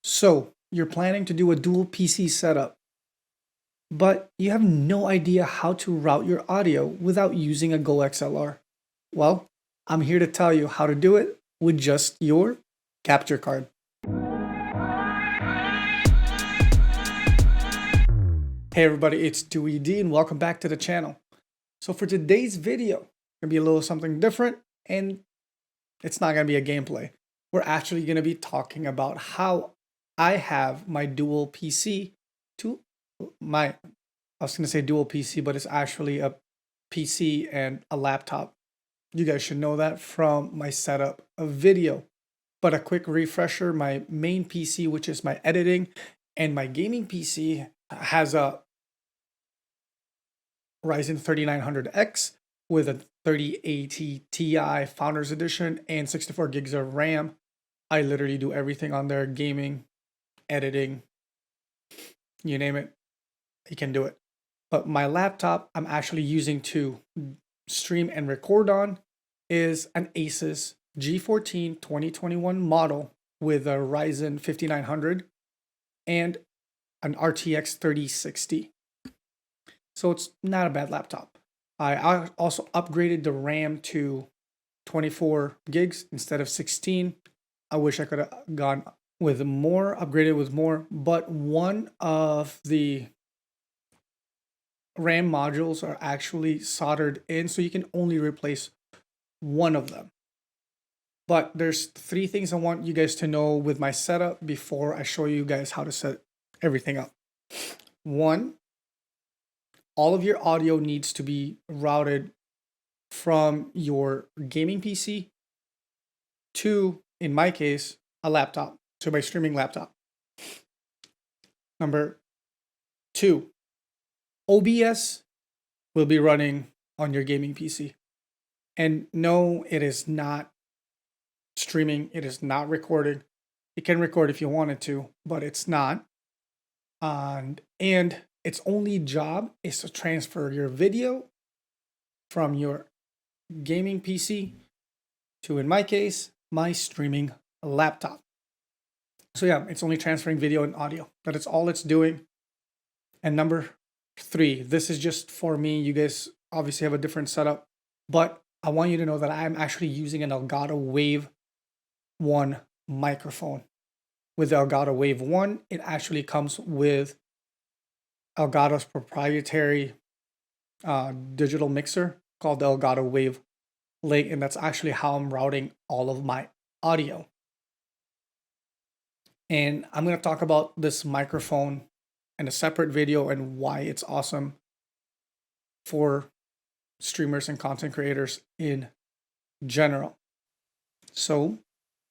So, you're planning to do a dual PC setup, but you have no idea how to route your audio without using a Go XLR. Well, I'm here to tell you how to do it with just your capture card. Hey everybody, it's Dewey D and welcome back to the channel. So for today's video, it's gonna be a little something different and it's not gonna be a gameplay. We're actually gonna be talking about how I have my dual PC to I was gonna say dual PC, but it's actually a PC and a laptop. You guys should know that from my setup of video. But a quick refresher, my main PC, which is my editing, and my gaming PC has a Ryzen 3900X with a 3080 Ti Founders Edition and 64 gigs of RAM. I literally do everything on there, gaming, editing, you name it, you can do it. But my laptop I'm actually using to stream and record on is an Asus G14 2021 model with a Ryzen 5900 and an RTX 3060. So it's not a bad laptop. I also upgraded the RAM to 24 gigs instead of 16. I wish I could have gone with more, upgraded with more, but one of the RAM modules are actually soldered in, so you can only replace one of them. But there's three things I want you guys to know with my setup before I show you guys how to set everything up. One, all of your audio needs to be routed from your gaming PC to, in my case, a laptop, to my streaming laptop. Number two, OBS will be running on your gaming PC. And no, it is not streaming, it is not recording. You can record if you wanted to, but it's not. And its only job is to transfer your video from your gaming PC to, in my case, my streaming laptop. So yeah, it's only transferring video and audio. That is all it's doing. And number three, this is just for me. You guys obviously have a different setup, but I want you to know that I'm actually using an Elgato Wave 1 microphone. With the Elgato Wave 1, it actually comes with Elgato's proprietary digital mixer called the Elgato Wave Link, and that's actually how I'm routing all of my audio. And I'm going to talk about this microphone in a separate video and why it's awesome for streamers and content creators in general. So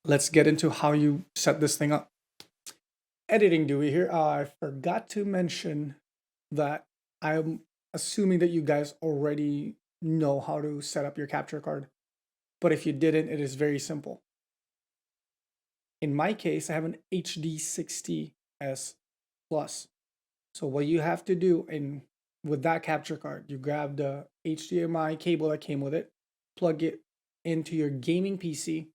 let's get into how you set this thing up. Editing Dewey here. I forgot to mention that I'm assuming that you guys already know how to set up your capture card. But if you didn't, it is very simple. In my case, I have an HD60S Plus. So what you have to do with that capture card, you grab the HDMI cable that came with it, plug it into your gaming PC,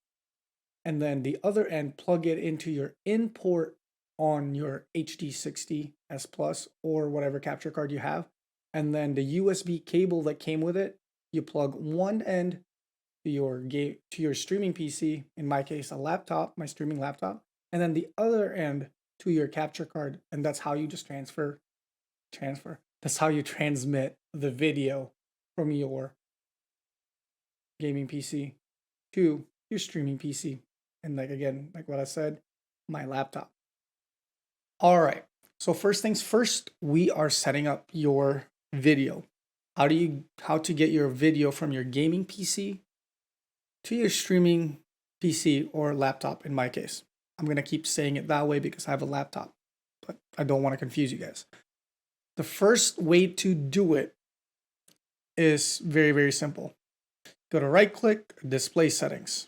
and then the other end, plug it into your in port on your HD60S Plus or whatever capture card you have. And then the USB cable that came with it, you plug one end to your streaming PC, in my case, a laptop, my streaming laptop, and then the other end to your capture card. And that's how you just transfer. That's how you transmit the video from your gaming PC to your streaming PC. And like what I said, my laptop. All right. So first things first, we are setting up your video. How to get your video from your gaming PC to your streaming PC or laptop in my case. I'm going to keep saying it that way because I have a laptop, but I don't want to confuse you guys. The first way to do it is very, very simple. Go to right click, display settings.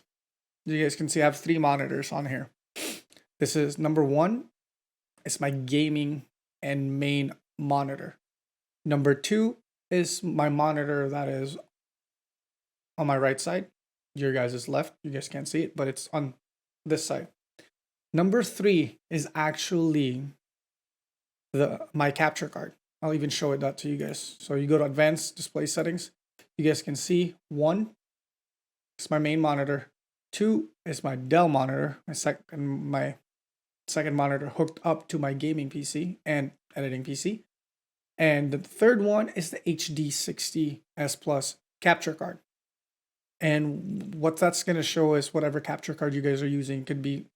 You guys can see I have three monitors on here. This is number one. It's my gaming and main monitor. Number two is my monitor that is on my right side. Your guys' left. You guys can't see it, but it's on this side. Number 3 is actually my capture card. I'll even show it that to you guys. So you go to advanced display settings. You guys can see 1 is my main monitor. 2 is my Dell monitor, my second monitor hooked up to my gaming PC and editing PC. And the third one is the HD60S Plus capture card. And what that's going to show is whatever capture card you guys are using. It could be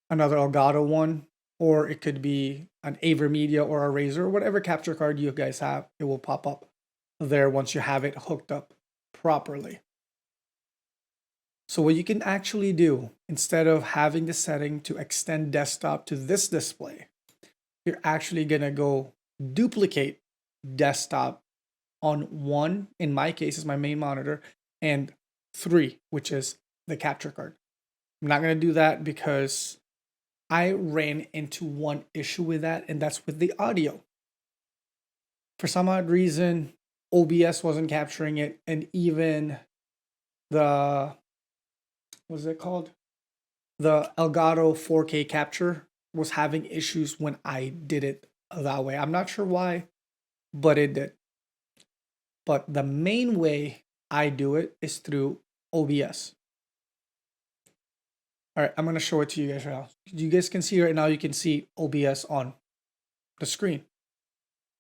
another Elgato one, or it could be an AverMedia or a Razer, whatever capture card you guys have, it will pop up there once you have it hooked up properly. So what you can actually do, instead of having the setting to extend desktop to this display, you're actually gonna go duplicate desktop on 1, in my case is my main monitor, and 3, which is the capture card. I'm not gonna do that because I ran into one issue with that, and that's with the audio. For some odd reason, OBS wasn't capturing it, and even the, what's it called? The Elgato 4K capture was having issues when I did it that way. I'm not sure why, but it did. But the main way I do it is through OBS. All right, I'm going to show it to you guys right now. You guys can see right now, you can see OBS on the screen.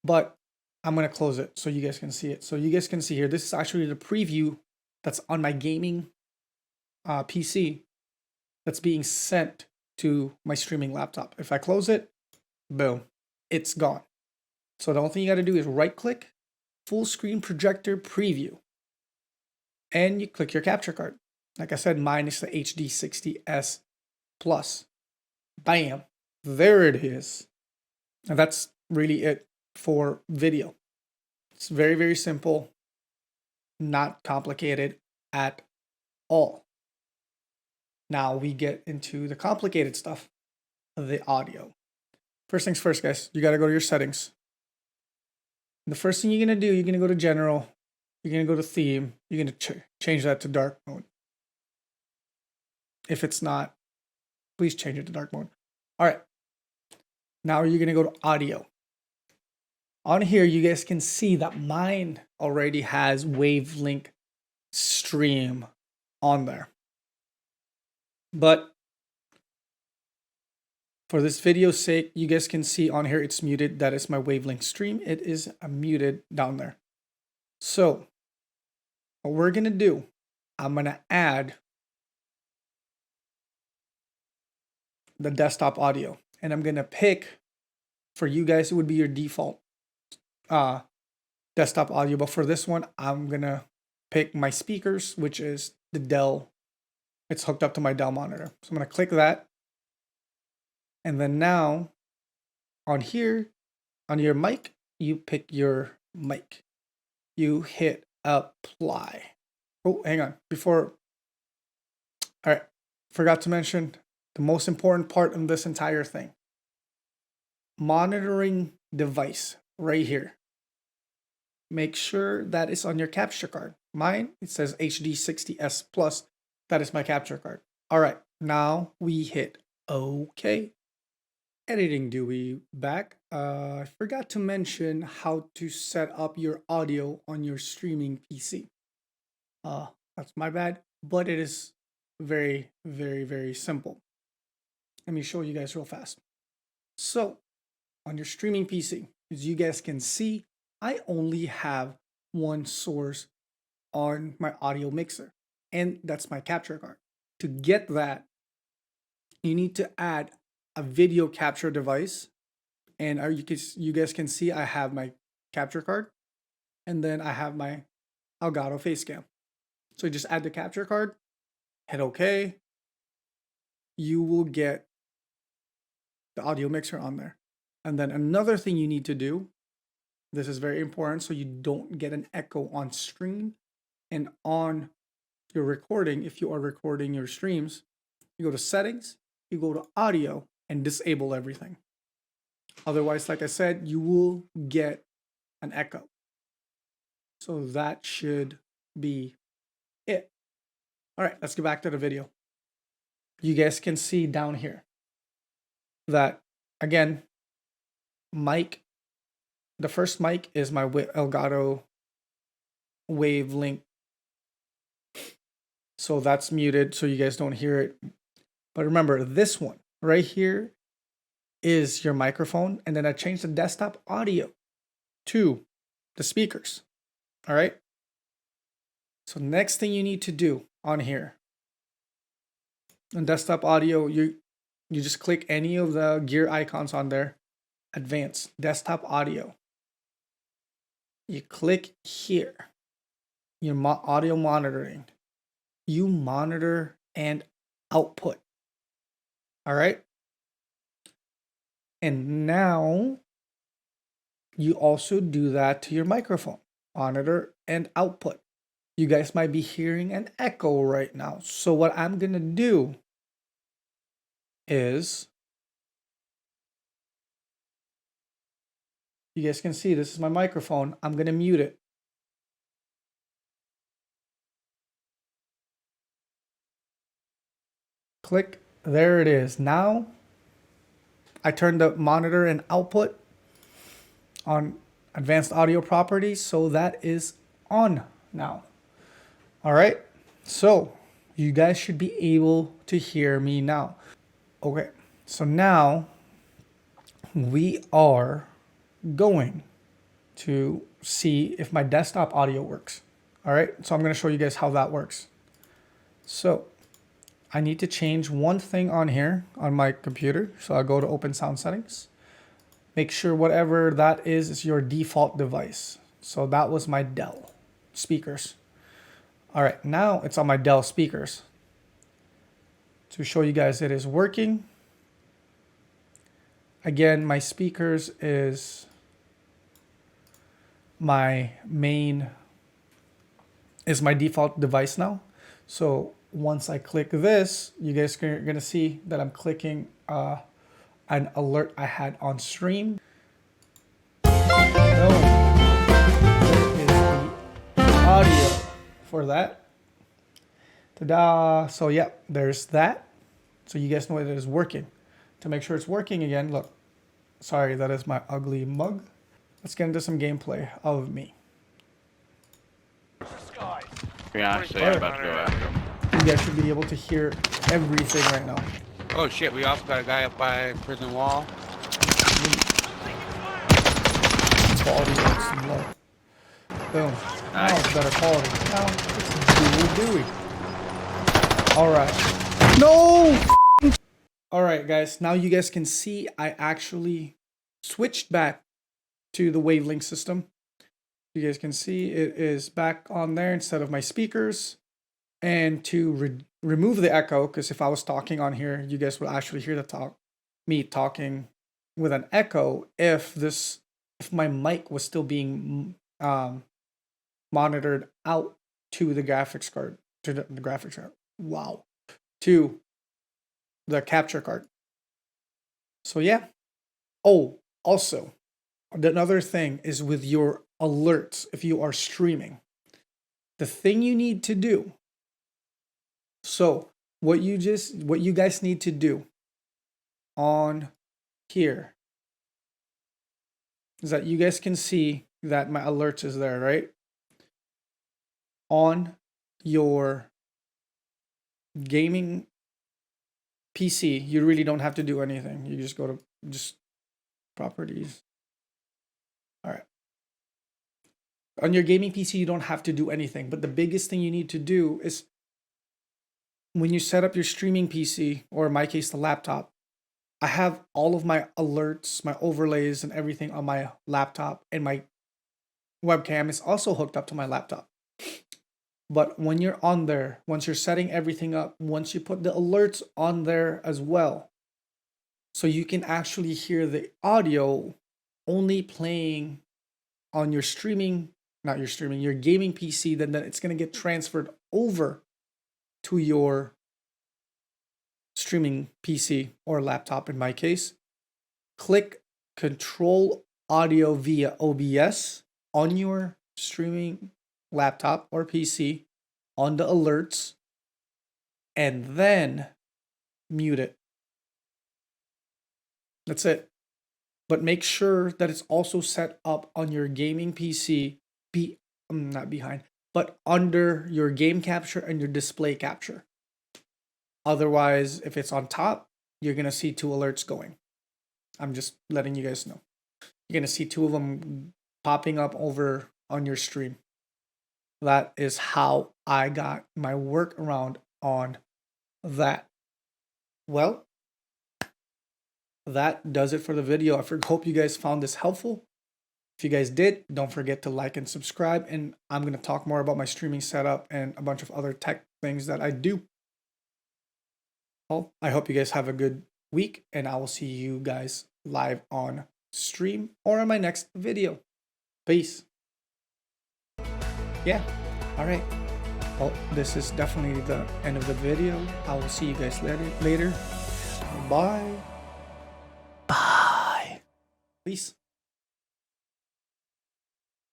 But I'm going to close it so you guys can see it. So you guys can see here, this is actually the preview that's on my gaming PC that's being sent to my streaming laptop. If I close it, boom, it's gone. So the only thing you got to do is right click, full screen projector preview, and you click your capture card. Like I said, mine is the HD60S Plus. Bam, there it is. And that's really it for video. It's very, very simple, not complicated at all. Now we get into the complicated stuff, the audio. First things first, guys, you got to go to your settings. The first thing you're going to do, you're going to go to general, you're going to go to theme, you're going to change that to dark mode. If it's not, please change it to dark mode. All right. Now you're going to go to audio. On here, you guys can see that mine already has Wavelink Stream on there. But for this video's sake, you guys can see on here it's muted. That is my Wavelink Stream. It is muted down there. So what we're going to do, I'm going to add the desktop audio. And I'm going to pick, for you guys, it would be your default desktop audio. But for this one, I'm going to pick my speakers, which is the Dell. It's hooked up to my Dell monitor. So I'm going to click that. And then now on here, on your mic, you pick your mic. You hit apply. Oh, hang on. All right. Forgot to mention the most important part in this entire thing. Monitoring device right here. Make sure that it's on your capture card. Mine, it says HD60S Plus. That is my capture card. All right. Now we hit OK. Editing Dewey back. I forgot to mention how to set up your audio on your streaming PC. That's my bad, but it is very, very, very simple. Let me show you guys real fast. So on your streaming PC, as you guys can see, I only have one source on my audio mixer, and that's my capture card. To get that, you need to add a video capture device, and you guys can see I have my capture card, and then I have my Elgato Facecam. So just add the capture card, hit OK. You will get the audio mixer on there. And then another thing you need to do, this is very important so you don't get an echo on stream and on your recording. If you are recording your streams, you go to settings, you go to audio, and disable everything. Otherwise, like I said, you will get an echo. So that should be it. All right, let's get back to the video. You guys can see down here, that, again, mic, the first mic is my Elgato Wavelink. So that's muted so you guys don't hear it. But remember, this one right here is your microphone. And then I changed the desktop audio to the speakers. All right. So next thing you need to do on here, on desktop audio, you just click any of the gear icons on there. Advanced desktop audio. You click here, your audio monitoring. You monitor and output. All right. And now you also do that to your microphone, monitor and output. You guys might be hearing an echo right now. So what I'm going to do is, you guys can see this is my microphone. I'm going to mute it. Click. There it is. Now I turned the monitor and output on advanced audio properties. So that is on now. All right. So you guys should be able to hear me now. Okay. So now we are going to see if my desktop audio works. All right. So I'm going to show you guys how that works. So I need to change one thing on here on my computer. So I'll go to open sound settings. Make sure whatever that is your default device. So that was my Dell speakers. All right, now it's on my Dell speakers. To show you guys it is working. Again, my speakers is my default device now. So once I click this, you guys are gonna see that I'm clicking an alert I had on stream. There is the audio for that. Ta-da! So yeah, there's that. So you guys know it is working. To make sure it's working again, look. Sorry, that is my ugly mug. Let's get into some gameplay of me. Yeah, actually, I'm about to go after him. You guys should be able to hear everything right now. Oh shit, we also got a guy up by prison wall. Quality looks low. Boom. Now it's better quality. Now it's Dewey. Alright. No! Alright guys, now you guys can see I actually switched back to the Wavelink system. You guys can see it is back on there instead of my speakers. And to remove the echo, because if I was talking on here, you guys would actually hear me talking with an echo if my mic was still being monitored out to the graphics card, to the graphics card. Wow. To the capture card. So yeah. Oh, also, another thing is with your alerts, if you are streaming, the thing you need to do. So what you guys need to do on here is that you guys can see that my alerts is there, right? On your gaming PC, you really don't have to do anything. You just go to just properties. All right. On your gaming PC, you don't have to do anything. But the biggest thing you need to do is when you set up your streaming PC, or in my case, the laptop, I have all of my alerts, my overlays, and everything on my laptop, and my webcam is also hooked up to my laptop. But when you're on there, once you're setting everything up, once you put the alerts on there as well, so you can actually hear the audio only playing on your your gaming PC, then it's going to get transferred over to your streaming PC or laptop in my case. Click Control Audio via OBS on your streaming laptop or PC on the alerts, and then mute it. That's it. But make sure that it's also set up on your gaming PC, not behind, but under your game capture and your display capture. Otherwise, if it's on top, you're going to see 2 alerts going. I'm just letting you guys know. You're going to see 2 of them popping up over on your stream. That is how I got my workaround on that. Well, that does it for the video. I hope you guys found this helpful. If you guys did, don't forget to like and subscribe. And I'm going to talk more about my streaming setup and a bunch of other tech things that I do. Well, I hope you guys have a good week, and I will see you guys live on stream or on my next video. Peace. Yeah. All right. Well, this is definitely the end of the video. I will see you guys later. Bye. Bye. Peace.